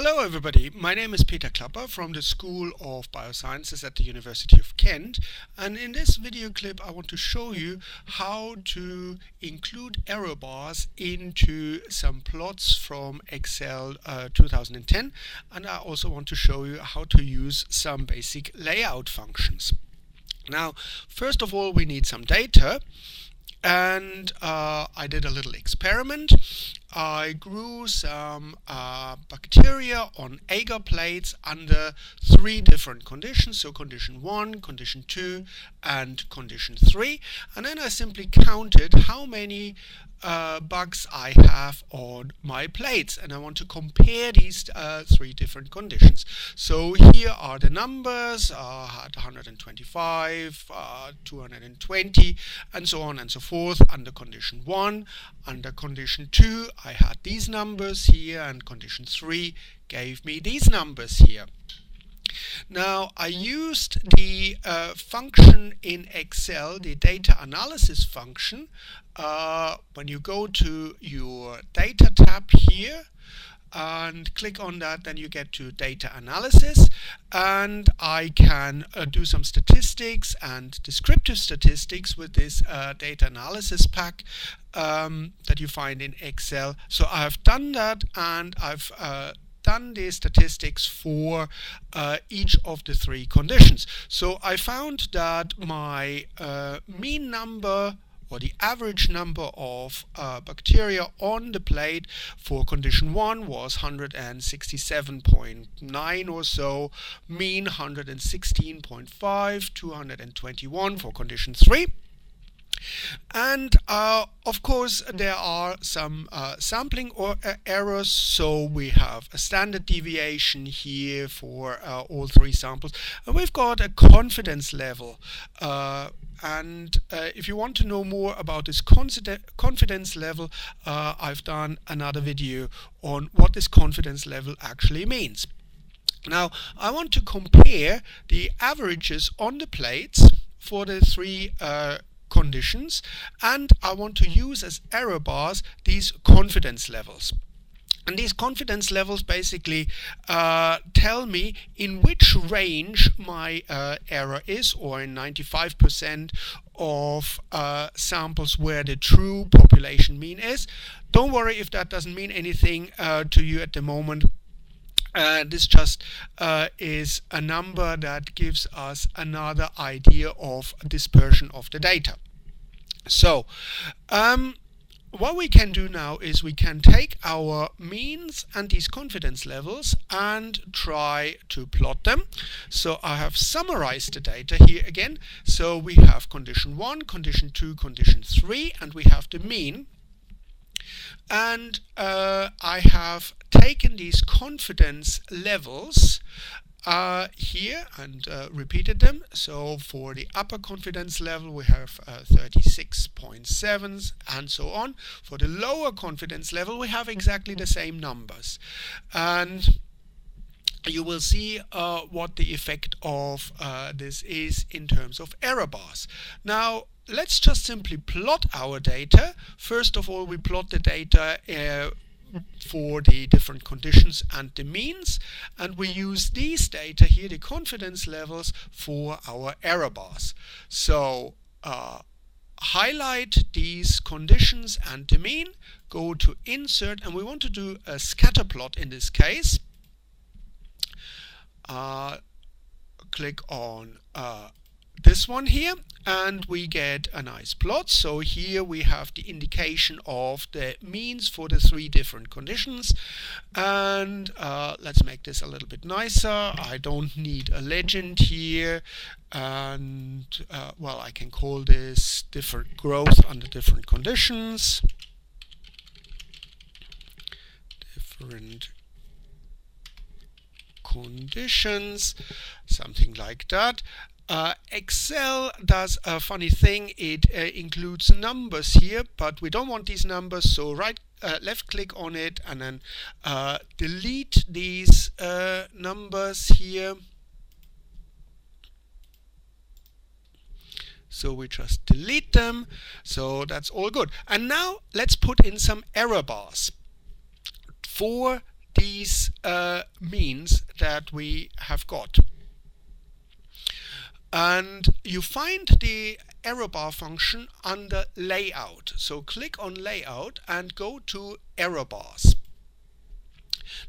Hello everybody, my name is Peter Klapper from the School of Biosciences at the University of Kent, and in this video clip I want to show you how to include error bars into some plots from Excel 2010, and I also want to show you how to use some basic layout functions. Now, first of all, we need some data. And I did a little experiment. I grew some bacteria on agar plates under 3 different conditions, so condition 1, condition 2 and condition 3, and then I simply counted how many bugs I have on my plates, and I want to compare these 3 different conditions. So here are the numbers. I had 125, 220 and so on and so forth under condition 1. Under condition 2 I had these numbers here, and condition 3 gave me these numbers here. Now, I used the function in Excel, the data analysis function. When you go to your data tab here and click on that, then you get to data analysis, and I can do some statistics and descriptive statistics with this data analysis pack that you find in Excel. So I have done that, and I've done the statistics for each of the 3 conditions. So I found that my mean number, or the average number of bacteria on the plate for condition 1 was 167.9 or so, mean 116.5, 221 for condition 3. And of course there are some sampling errors, so we have a standard deviation here for all 3 samples, and we've got a confidence level. And if you want to know more about this confidence level, I've done another video on what this confidence level actually means. Now, I want to compare the averages on the plates for the 3 conditions, and I want to use as error bars these confidence levels. And these confidence levels basically tell me in which range my error is, or in 95% of samples where the true population mean is. Don't worry if that doesn't mean anything to you at the moment. This just is a number that gives us another idea of dispersion of the data. So, what we can do now is we can take our means and these confidence levels and try to plot them. So I have summarized the data here again. So we have condition 1, condition 2, condition 3, and we have the mean. And I have taken these confidence levels here and repeated them. So for the upper confidence level we have 36.7 and so on. For the lower confidence level we have exactly the same numbers, and you will see what the effect of this is in terms of error bars. Now, let's just simply plot our data. First of all, we plot the data for the different conditions and the means, and we use these data here, the confidence levels, for our error bars. So highlight these conditions and the mean, go to insert, and we want to do a scatter plot in this case. Click on this one here, and we get a nice plot. So here we have the indication of the means for the 3 different conditions, and let's make this a little bit nicer. I don't need a legend here, and well, I can call this different growth under different conditions. Different conditions, something like that. Excel does a funny thing. It includes numbers here, but we don't want these numbers, so left click on it and then delete these numbers here. So we just delete them. So that's all good. And now let's put in some error bars for these means that we have got. And you find the error bar function under layout. So click on layout and go to error bars.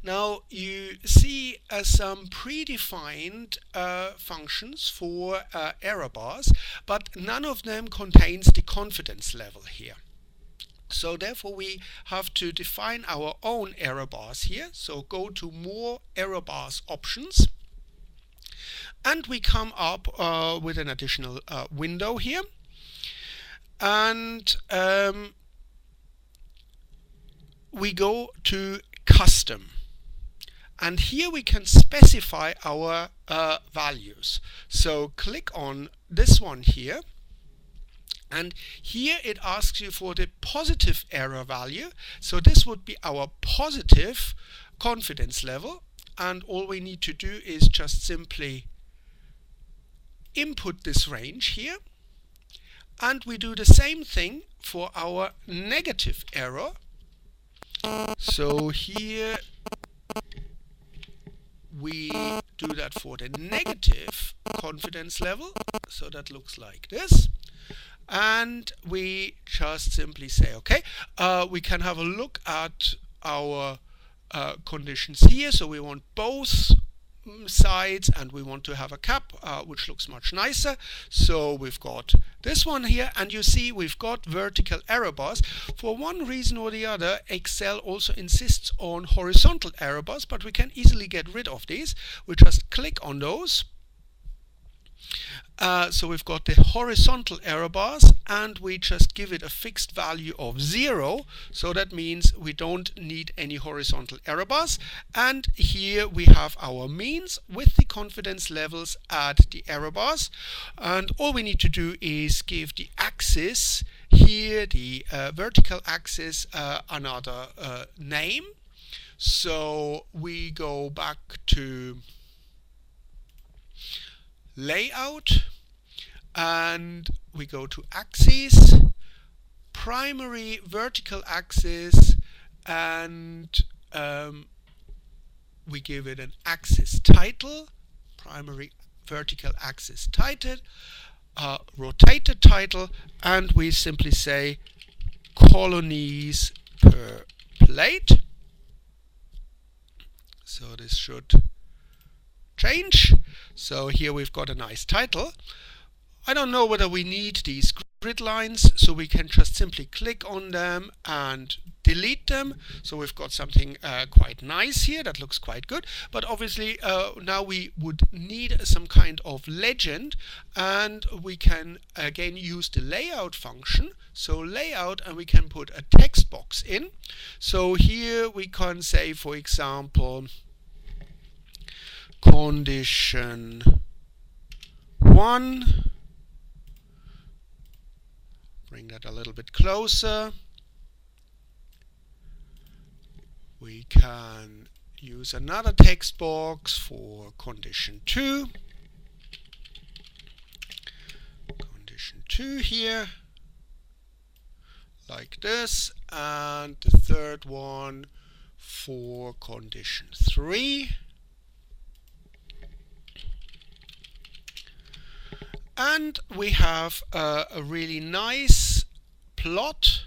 Now you see some predefined functions for error bars, but none of them contains the confidence level here. So therefore we have to define our own error bars here. So go to more error bars options, and we come up with an additional window here, and we go to custom, and here we can specify our values. So click on this one here, and here it asks you for the positive error value. So this would be our positive confidence level, and all we need to do is just simply input this range here, and we do the same thing for our negative error. So here we do that for the negative confidence level, so that looks like this, and we just simply say okay. We can have a look at our conditions here. So we want both sides, and we want to have a cap which looks much nicer. So we've got this one here, and you see we've got vertical error bars. For one reason or the other, Excel also insists on horizontal error bars, but we can easily get rid of these. We just click on those. So we've got the horizontal error bars, and we just give it a fixed value of 0. So that means we don't need any horizontal error bars. And here we have our means with the confidence levels at the error bars. And all we need to do is give the axis here, the vertical axis, another name. So we go back to layout, and we go to axes, primary vertical axis, and we give it an axis title, primary vertical axis title, rotated title, and we simply say colonies per plate. So this should change. So here we've got a nice title. I don't know whether we need these grid lines, so we can just simply click on them and delete them. So we've got something quite nice here that looks quite good. But obviously now we would need some kind of legend, and we can again use the layout function. So layout, and we can put a text box in. So here we can say, for example, condition 1, bring that a little bit closer. We can use another text box for condition 2. Condition 2 here, like this, and the third one for condition 3. And we have a really nice plot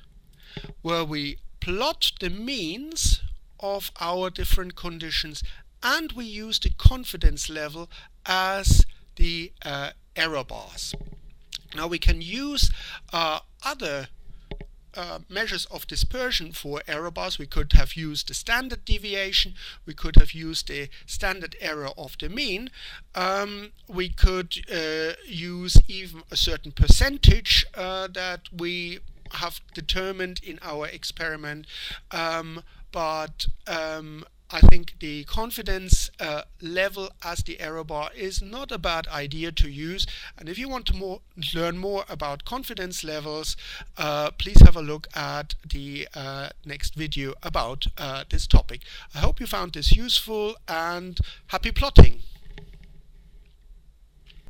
where we plot the means of our different conditions, and we use the confidence level as the error bars. Now we can use other measures of dispersion for error bars. We could have used the standard deviation, we could have used the standard error of the mean, we could use even a certain percentage that we have determined in our experiment, but I think the confidence level as the error bar is not a bad idea to use. And if you want to learn more about confidence levels, please have a look at the next video about this topic. I hope you found this useful, and happy plotting!